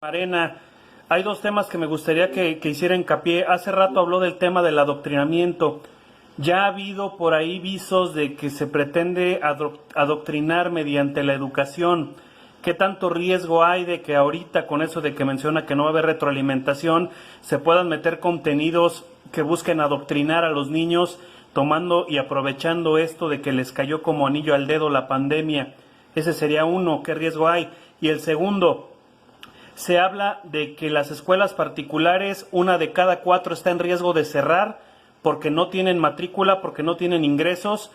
Arena, hay dos temas que me gustaría que hiciera hincapié. Hace rato habló del tema del adoctrinamiento. Ya ha habido por ahí visos de que se pretende adoctrinar mediante la educación. ¿Qué tanto riesgo hay de que ahorita, con eso de que menciona que no va a haber retroalimentación, se puedan meter contenidos que busquen adoctrinar a los niños, tomando y aprovechando esto de que les cayó como anillo al dedo la pandemia? Ese sería uno, ¿qué riesgo hay? Y el segundo, se habla de que las escuelas particulares, una de cada 4 está en riesgo de cerrar porque no tienen matrícula, porque no tienen ingresos.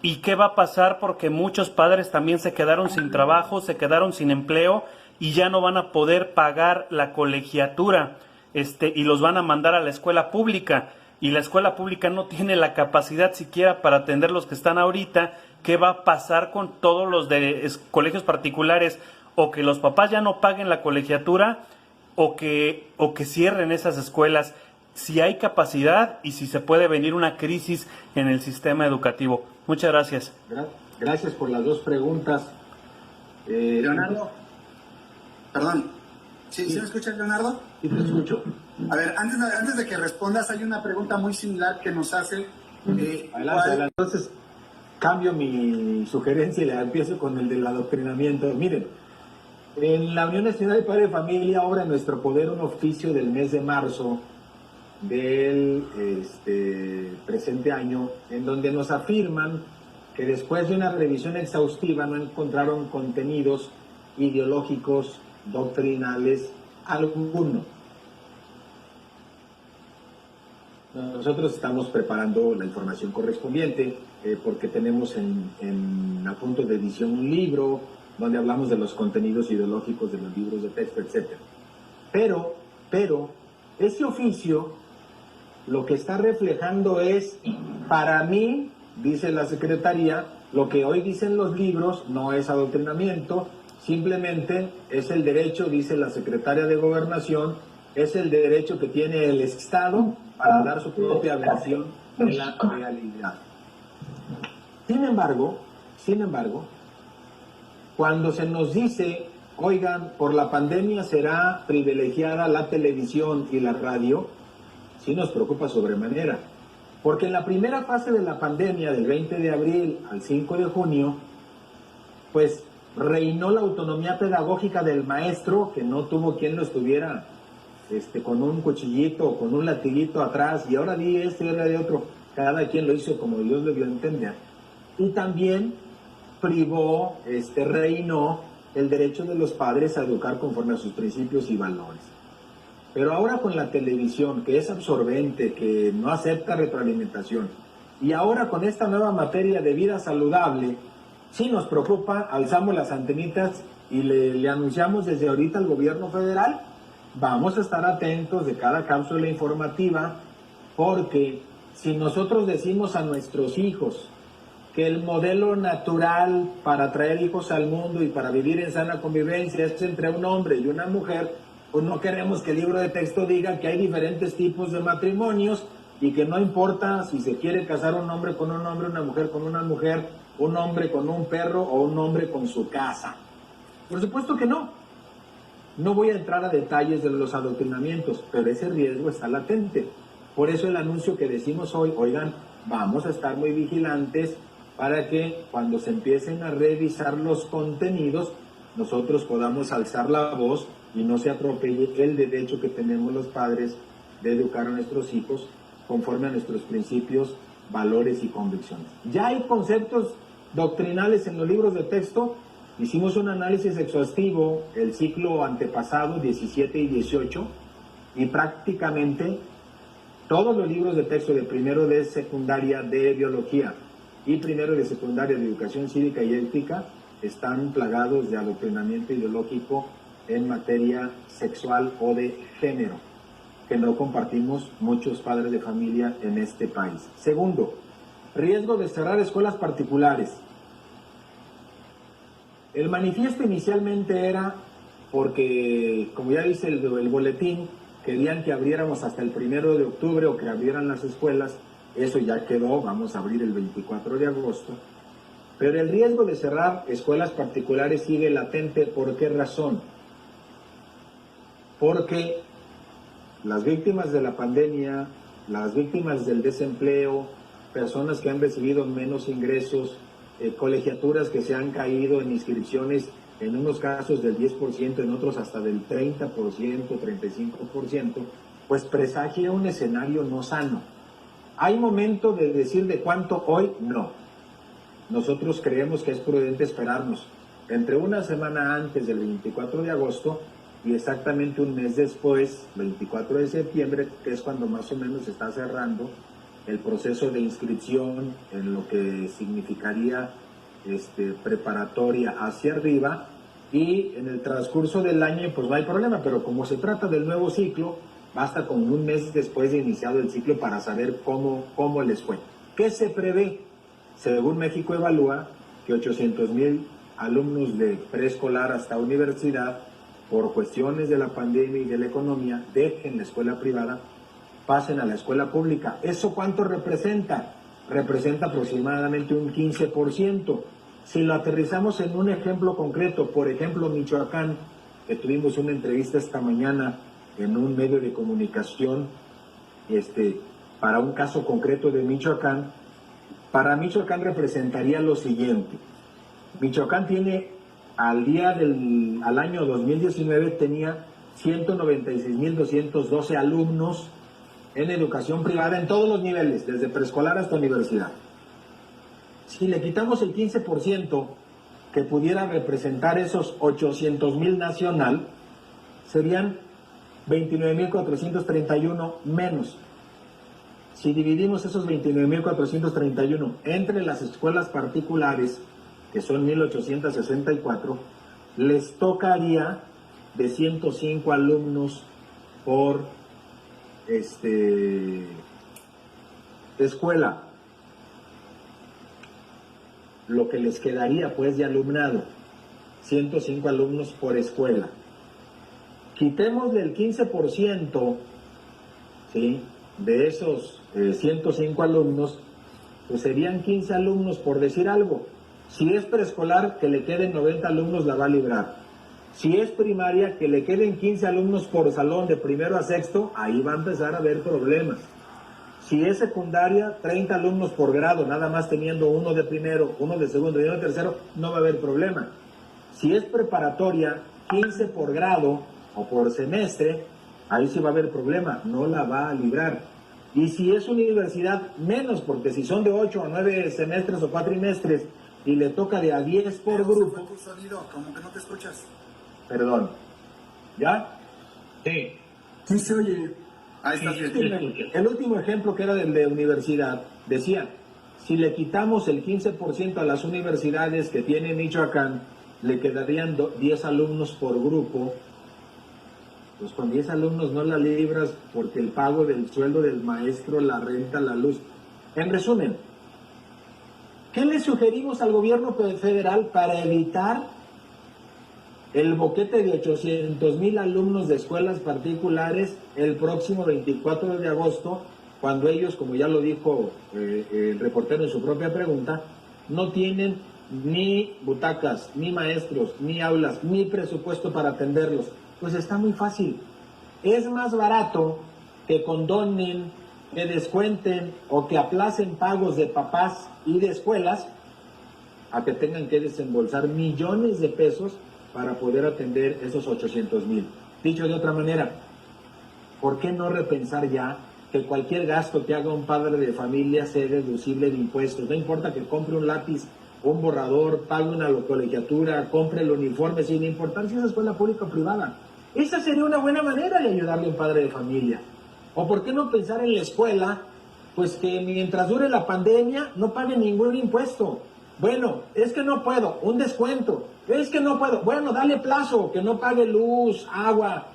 ¿Y qué va a pasar? Porque muchos padres también se quedaron sin trabajo, se quedaron sin empleo y ya no van a poder pagar la colegiatura, y los van a mandar a la escuela pública. Y la escuela pública no tiene la capacidad siquiera para atender los que están ahorita. ¿Qué va a pasar con todos los de colegios particulares? O que los papás ya no paguen la colegiatura o que cierren esas escuelas, si hay capacidad y si se puede venir una crisis en el sistema educativo. Muchas gracias. Gracias por las dos preguntas. Leonardo, perdón, ¿sí me escuchas, Leonardo? Sí, te escucho. A ver, antes de que respondas, hay una pregunta muy similar que nos hace. Adelante. Entonces, cambio mi sugerencia y le empiezo con el del adoctrinamiento. Miren, en la Unión Nacional de Padres de Familia obra en nuestro poder un oficio del mes de marzo del presente año, en donde nos afirman que después de una revisión exhaustiva no encontraron contenidos ideológicos, doctrinales, alguno. Nosotros estamos preparando la información correspondiente porque tenemos a punto de edición un libro donde hablamos de los contenidos ideológicos de los libros de texto, etc. Pero, ese oficio lo que está reflejando es, para mí, dice la Secretaría, lo que hoy dicen los libros no es adoctrinamiento, simplemente es el derecho, dice la Secretaria de Gobernación, es el derecho que tiene el Estado para dar su propia versión de la realidad. Sin embargo, cuando se nos dice, oigan, por la pandemia será privilegiada la televisión y la radio, sí nos preocupa sobremanera. Porque en la primera fase de la pandemia, del 20 de abril al 5 de junio, pues reinó la autonomía pedagógica del maestro, que no tuvo quien lo estuviera con un cuchillito o con un latiguito atrás, y ahora di esto y ahora di otro. Cada quien lo hizo como Dios le dio a entender. Y también privó, reinó el derecho de los padres a educar conforme a sus principios y valores. Pero ahora con la televisión, que es absorbente, que no acepta retroalimentación, y ahora con esta nueva materia de vida saludable, sí nos preocupa, alzamos las antenitas y le anunciamos desde ahorita al gobierno federal, vamos a estar atentos de cada cápsula informativa, porque si nosotros decimos a nuestros hijos que el modelo natural para traer hijos al mundo y para vivir en sana convivencia es entre un hombre y una mujer, pues no queremos que el libro de texto diga que hay diferentes tipos de matrimonios y que no importa si se quiere casar un hombre con un hombre, una mujer con una mujer, un hombre con un perro o un hombre con su casa. Por supuesto que no. No voy a entrar a detalles de los adoctrinamientos, pero ese riesgo está latente. Por eso el anuncio que decimos hoy, oigan, vamos a estar muy vigilantes para que cuando se empiecen a revisar los contenidos, nosotros podamos alzar la voz y no se atropelle el derecho que tenemos los padres de educar a nuestros hijos conforme a nuestros principios, valores y convicciones. Ya hay conceptos doctrinales en los libros de texto. Hicimos un análisis exhaustivo el ciclo antepasado, 17 y 18, y prácticamente todos los libros de texto de primero de secundaria de biología y primero de secundaria de educación cívica y ética están plagados de adoctrinamiento ideológico en materia sexual o de género, que no compartimos muchos padres de familia en este país. Segundo, riesgo de cerrar escuelas particulares. El manifiesto inicialmente era porque, como ya dice el boletín, querían que abriéramos hasta el 1 de octubre o que abrieran las escuelas. Eso ya quedó, vamos a abrir el 24 de agosto. Pero el riesgo de cerrar escuelas particulares sigue latente. ¿Por qué razón? porque las víctimas de la pandemia, las víctimas del desempleo, personas que han recibido menos ingresos, colegiaturas que se han caído en inscripciones, en unos casos del 10%, en otros hasta del 30%, 35%, pues presagia un escenario no sano. ¿Hay momento de decir de cuánto hoy? No. Nosotros creemos que es prudente esperarnos entre una semana antes del 24 de agosto y exactamente un mes después, 24 de septiembre, que es cuando más o menos se está cerrando el proceso de inscripción en lo que significaría preparatoria hacia arriba, y en el transcurso del año pues no hay problema, pero como se trata del nuevo ciclo, basta con un mes después de iniciado el ciclo para saber cómo les fue. ¿Qué se prevé? Según México Evalúa, que 800,000 alumnos de preescolar hasta universidad, por cuestiones de la pandemia y de la economía, dejen la escuela privada, pasen a la escuela pública. ¿Eso cuánto representa? Representa aproximadamente un 15%. Si lo aterrizamos en un ejemplo concreto, por ejemplo Michoacán, que tuvimos una entrevista esta mañana en un medio de comunicación, para un caso concreto de Michoacán, para Michoacán representaría lo siguiente. Michoacán tiene, al año 2019, tenía 196,212 alumnos en educación privada en todos los niveles, desde preescolar hasta universidad. Si le quitamos el 15% que pudiera representar esos 800,000 nacional, serían 29,431 menos. Si dividimos esos 29,431 entre las escuelas particulares, que son 1,864, les tocaría de 105 alumnos por escuela. Lo que les quedaría pues de alumnado, 105 alumnos por escuela. Quitémosle el 15%, ¿sí?, de esos 105 alumnos, pues serían 15 alumnos, por decir algo. Si es preescolar, que le queden 90 alumnos, la va a librar. Si es primaria, que le queden 15 alumnos por salón de primero a sexto, ahí va a empezar a haber problemas. Si es secundaria, 30 alumnos por grado, nada más teniendo uno de primero, uno de segundo y uno de tercero, no va a haber problema. Si es preparatoria, 15 por grado o por semestre, ahí sí va a haber problema, no la va a librar. Y si es universidad, menos, porque si son de 8 a 9 semestres o cuatrimestres y le toca de a 10 por grupo... Se fue tu sonido, como que no te escuchas. Perdón. ¿Ya? Sí. Sí se oye. Ahí está bien. El último ejemplo, que era del de universidad, decía, si le quitamos el 15% a las universidades que tiene Michoacán, le quedarían 10 alumnos por grupo. Pues con 10 alumnos no la libras, porque el pago del sueldo del maestro, la renta, la luz. En resumen, ¿qué le sugerimos al gobierno federal para evitar el boquete de 800,000 alumnos de escuelas particulares el próximo 24 de agosto, cuando ellos, como ya lo dijo el reportero en su propia pregunta, no tienen ni butacas, ni maestros, ni aulas, ni presupuesto para atenderlos? Pues está muy fácil. Es más barato que condonen, que descuenten o que aplacen pagos de papás y de escuelas a que tengan que desembolsar millones de pesos para poder atender esos 800,000. Dicho de otra manera, ¿por qué no repensar ya que cualquier gasto que haga un padre de familia sea deducible de impuestos? No importa que compre un lápiz, un borrador, pague una colegiatura, compre el uniforme, sin importar si es escuela pública o privada. Esa sería una buena manera de ayudarle a un padre de familia. ¿O por qué no pensar en la escuela? Pues que mientras dure la pandemia no pague ningún impuesto. Bueno, es que no puedo, un descuento. Es que no puedo, bueno, dale plazo, que no pague luz, agua,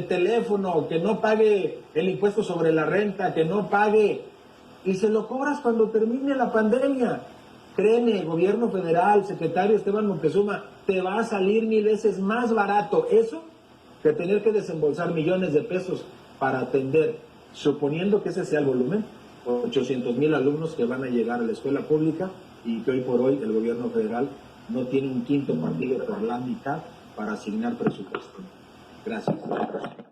teléfono, que no pague el impuesto sobre la renta, que no pague, y se lo cobras cuando termine la pandemia. Créeme, gobierno federal, secretario Esteban Moctezuma, te va a salir 1000 veces más barato eso que tener que desembolsar millones de pesos para atender, suponiendo que ese sea el volumen, 800,000 alumnos que van a llegar a la escuela pública y que hoy por hoy el gobierno federal no tiene un quinto partido por la mitad para asignar presupuesto. Gracias.